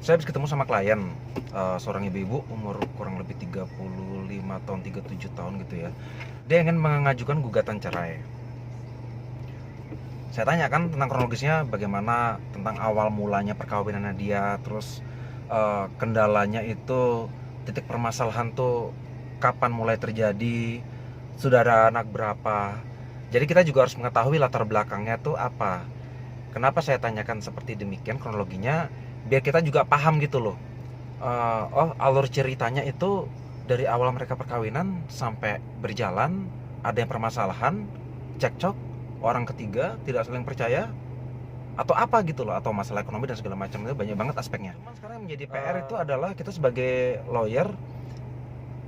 Saya habis ketemu sama klien, seorang ibu-ibu umur kurang lebih 35 tahun, 37 tahun gitu ya. Dia ingin mengajukan gugatan cerai. Saya tanyakan tentang kronologisnya, bagaimana tentang awal mulanya perkawinannya dia, terus kendalanya itu, titik permasalahan tuh kapan mulai terjadi, sudah ada anak berapa. Jadi kita juga harus mengetahui latar belakangnya tuh apa. Kenapa saya tanyakan seperti demikian kronologinya, biar kita juga paham gitu loh. Oh, alur ceritanya itu dari awal mereka perkawinan sampai berjalan, ada yang permasalahan, cekcok, orang ketiga tidak saling percaya, atau apa gitu loh, atau masalah ekonomi dan segala macam. Itu banyak banget aspeknya. Cuman sekarang yang menjadi PR itu adalah kita sebagai lawyer,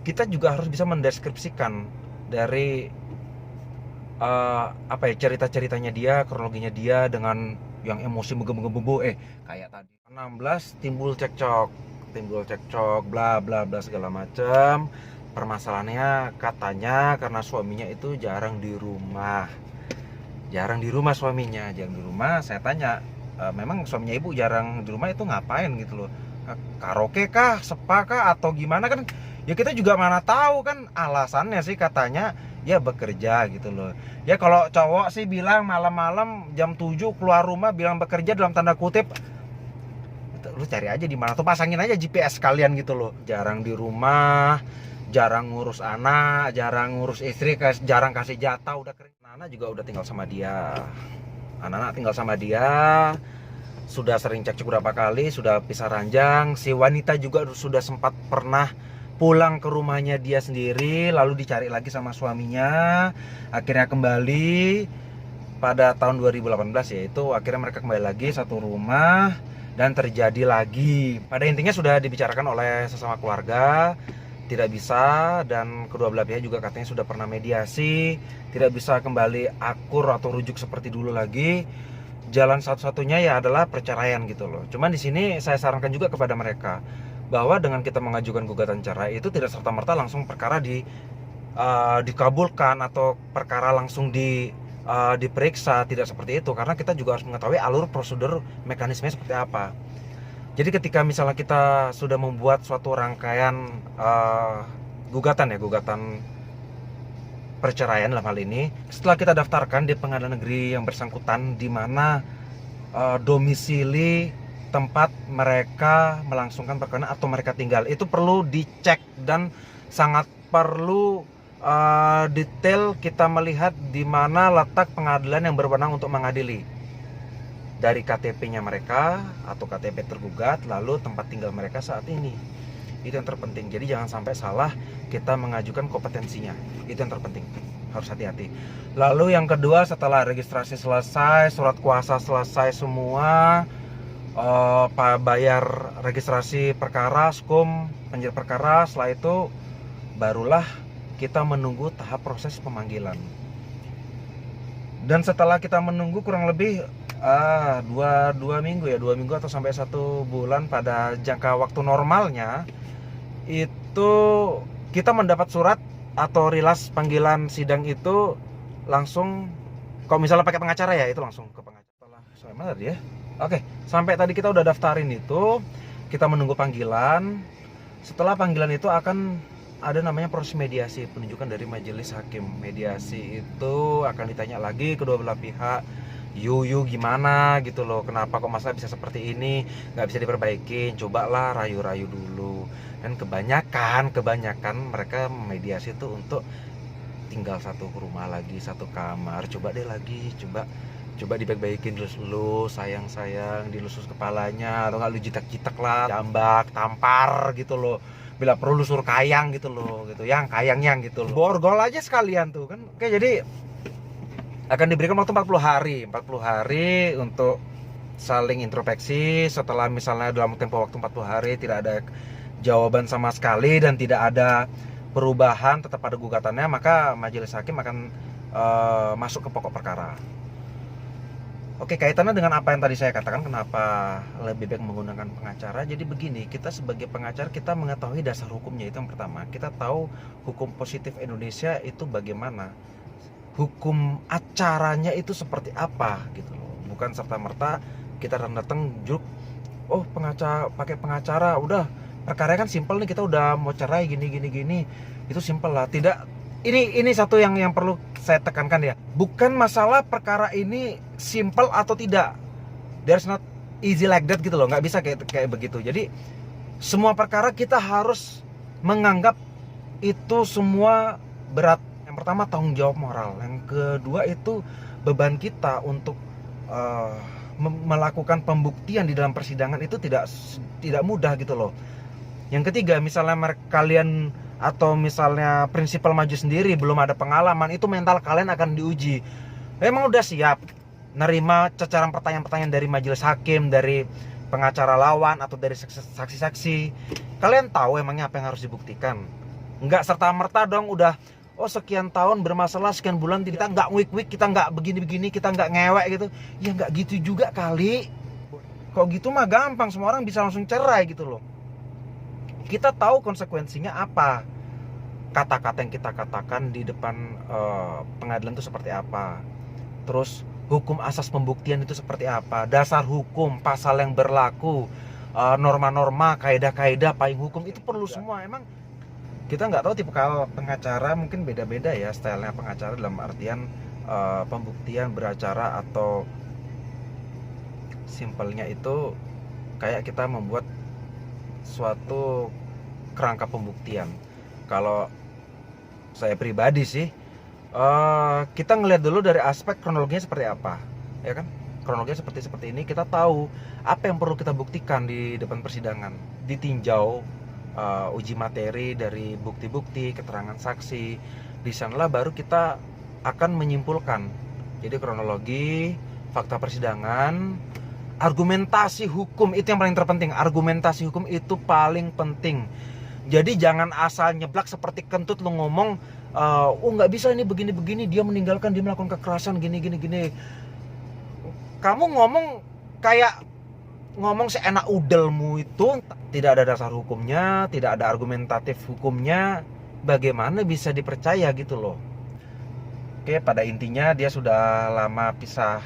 kita juga harus bisa mendeskripsikan dari apa ya, cerita-ceritanya dia, kronologinya dia dengan yang emosi menggebu-gebu, kayak tadi 16 timbul cekcok bla bla bla segala macam. Permasalahannya katanya karena suaminya itu jarang di rumah suaminya, jarang di rumah. Saya tanya, memang suaminya ibu jarang di rumah itu ngapain gitu loh, karaoke kah, spa kah, atau gimana kan ya, kita juga mana tahu kan. Alasannya sih katanya ya bekerja gitu loh. Ya kalau cowok sih bilang malam-malam jam 7 keluar rumah bilang bekerja dalam tanda kutip. Lu cari aja di mana tuh, pasangin aja GPS kalian gitu loh. Jarang di rumah, jarang ngurus anak, jarang ngurus istri, jarang kasih jatah, udah kering. Anak juga udah tinggal sama dia. Anak-anak tinggal sama dia, sudah sering cekcok berapa kali, sudah pisah ranjang. Si wanita juga sudah sempat pernah pulang ke rumahnya dia sendiri, lalu dicari lagi sama suaminya. Akhirnya kembali pada tahun 2018, yaitu akhirnya mereka kembali lagi satu rumah dan terjadi lagi. Pada intinya sudah dibicarakan oleh sesama keluarga, tidak bisa, dan kedua belah pihak juga katanya sudah pernah mediasi, tidak bisa kembali akur atau rujuk seperti dulu lagi. Jalan satu-satunya ya adalah perceraian gitu loh. Cuman di sini saya sarankan juga kepada mereka bahwa dengan kita mengajukan gugatan cerai itu tidak serta-merta langsung perkara dikabulkan atau perkara langsung diperiksa, tidak seperti itu, karena kita juga harus mengetahui alur prosedur mekanismenya seperti apa. Jadi ketika misalnya kita sudah membuat suatu rangkaian gugatan perceraian dalam hal ini, setelah kita daftarkan di pengadilan negeri yang bersangkutan, di mana domisili tempat mereka melangsungkan perkawinan atau mereka tinggal, itu perlu dicek dan sangat perlu detail kita melihat di mana letak pengadilan yang berwenang untuk mengadili, dari KTP-nya mereka atau KTP tergugat, lalu tempat tinggal mereka saat ini. Itu yang terpenting. Jadi jangan sampai salah kita mengajukan kompetensinya. Itu yang terpenting. Harus hati-hati. Lalu yang kedua, setelah registrasi selesai, surat kuasa selesai semua, bayar registrasi perkara, skum, penjara perkara, setelah itu barulah kita menunggu tahap proses pemanggilan. Dan setelah kita menunggu kurang lebih dua minggu atau sampai 1 bulan pada jangka waktu normalnya, itu kita mendapat surat atau rilas panggilan sidang itu langsung. Kalau misalnya pakai pengacara ya itu langsung ke pengacara. Sampai mana tadi ya? Oke, sampai tadi kita udah daftarin itu, kita menunggu panggilan. Setelah panggilan itu akan ada namanya proses mediasi, penunjukan dari majelis hakim. Mediasi itu akan ditanya lagi kedua belah pihak, gimana gitu loh, kenapa kok masalah bisa seperti ini, nggak bisa diperbaikin, cobalah rayu-rayu dulu. Dan kebanyakan mereka mediasi itu untuk tinggal satu rumah lagi, satu kamar, coba deh lagi, coba dibaik-baikin lu sayang dilusus kepalanya, atau nggak lu jitak-jitak lah, jambak, tampar gitu loh, bila perlu lusur kayang gitu loh, gitu yang gitu loh, borgol aja sekalian tuh kan. Oke, jadi akan diberikan waktu 40 hari untuk saling introspeksi. Setelah misalnya dalam tempo waktu 40 hari tidak ada jawaban sama sekali dan tidak ada perubahan, tetap ada gugatannya, maka majelis hakim akan masuk ke pokok perkara. Oke, kaitannya dengan apa yang tadi saya katakan, kenapa lebih baik menggunakan pengacara. Jadi begini, kita sebagai pengacara kita mengetahui dasar hukumnya, itu yang pertama. Kita tahu hukum positif Indonesia itu bagaimana, hukum acaranya itu seperti apa gitu loh. Bukan serta-merta kita datang juk oh pengacara, pakai pengacara, udah perkara kan simpel nih, kita udah mau cerai gini gini gini, itu simpel lah. Tidak, ini satu yang perlu saya tekankan ya, bukan masalah perkara ini simpel atau tidak, there's not easy like that gitu loh, nggak bisa kayak begitu. Jadi semua perkara kita harus menganggap itu semua berat. Yang pertama tanggung jawab moral, yang kedua itu beban kita untuk melakukan pembuktian di dalam persidangan itu tidak mudah gitu loh. Yang ketiga, misalnya kalian atau misalnya prinsipal maju sendiri belum ada pengalaman, itu mental kalian akan diuji. Emang udah siap nerima cecaran pertanyaan-pertanyaan dari majelis hakim, dari pengacara lawan atau dari saksi-saksi? Kalian tahu emangnya apa yang harus dibuktikan? Enggak serta-merta dong udah oh sekian tahun bermasalah, sekian bulan kita nggak wik-wik, kita nggak begini-begini, kita nggak ngewek gitu. Ya nggak gitu juga kali. Kok gitu mah gampang, semua orang bisa langsung cerai gitu loh. Kita tahu konsekuensinya apa, kata-kata yang kita katakan di depan pengadilan itu seperti apa, terus hukum asas pembuktian itu seperti apa, dasar hukum, pasal yang berlaku, norma-norma, kaidah-kaidah payung hukum itu perlu semua. Emang kita nggak tahu tipe pengacara, mungkin beda-beda ya stylenya pengacara dalam artian pembuktian beracara, atau simpelnya itu kayak kita membuat suatu kerangka pembuktian. Kalau saya pribadi sih, kita ngelihat dulu dari aspek kronologinya seperti apa, ya kan? Kronologinya seperti ini, kita tahu apa yang perlu kita buktikan di depan persidangan, ditinjau uji materi dari bukti-bukti, keterangan saksi. Di sanalah baru kita akan menyimpulkan. Jadi kronologi, fakta persidangan, argumentasi hukum itu yang paling terpenting. Argumentasi hukum itu paling penting. Jadi jangan asal nyeblak seperti kentut lu ngomong, oh nggak bisa ini begini-begini, dia meninggalkan, dia melakukan kekerasan gini. Kamu ngomong kayak ngomong seenak udelmu, itu tidak ada dasar hukumnya, tidak ada argumentatif hukumnya, bagaimana bisa dipercaya gitu loh. Oke, pada intinya dia sudah lama pisah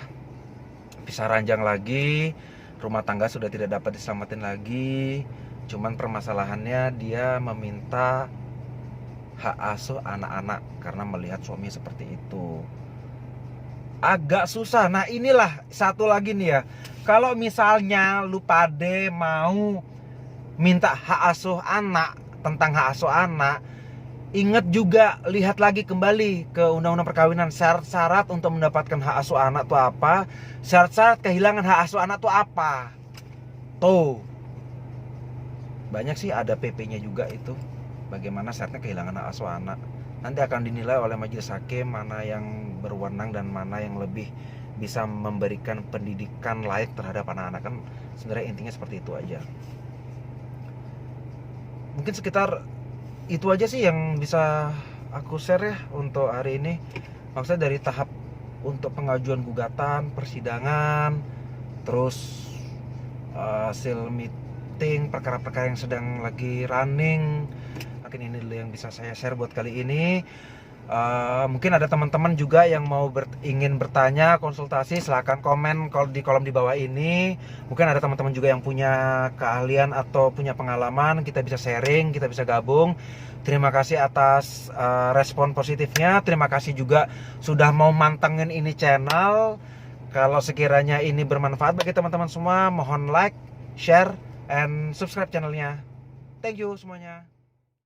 ranjang lagi, rumah tangga sudah tidak dapat diselamatin lagi. Cuman permasalahannya dia meminta hak asuh anak-anak karena melihat suami seperti itu. Agak susah. Nah inilah satu lagi nih ya, kalau misalnya lu pade mau minta hak asuh anak, tentang hak asuh anak, ingat juga, lihat lagi kembali ke undang-undang perkawinan, syarat-syarat untuk mendapatkan hak asuh anak itu apa, syarat-syarat kehilangan hak asuh anak itu apa. Tuh banyak sih, ada PP-nya juga itu, bagaimana syaratnya kehilangan hak asuh anak. Nanti akan dinilai oleh majelis hakim mana yang berwenang dan mana yang lebih bisa memberikan pendidikan layak terhadap anak-anak. Kan sebenarnya intinya seperti itu aja. Mungkin sekitar itu aja sih yang bisa aku share ya untuk hari ini. Maksudnya dari tahap untuk pengajuan gugatan, persidangan, terus hasil meeting, perkara-perkara yang sedang lagi running. Mungkin ini dulu yang bisa saya share buat kali ini. Mungkin ada teman-teman juga yang mau ingin bertanya, konsultasi, silahkan komen di kolom di bawah ini. Mungkin ada teman-teman juga yang punya keahlian atau punya pengalaman, kita bisa sharing, kita bisa gabung. Terima kasih atas respon positifnya. Terima kasih juga sudah mau mantengin ini channel. Kalau sekiranya ini bermanfaat bagi teman-teman semua, mohon like, share, and subscribe channelnya. Thank you semuanya.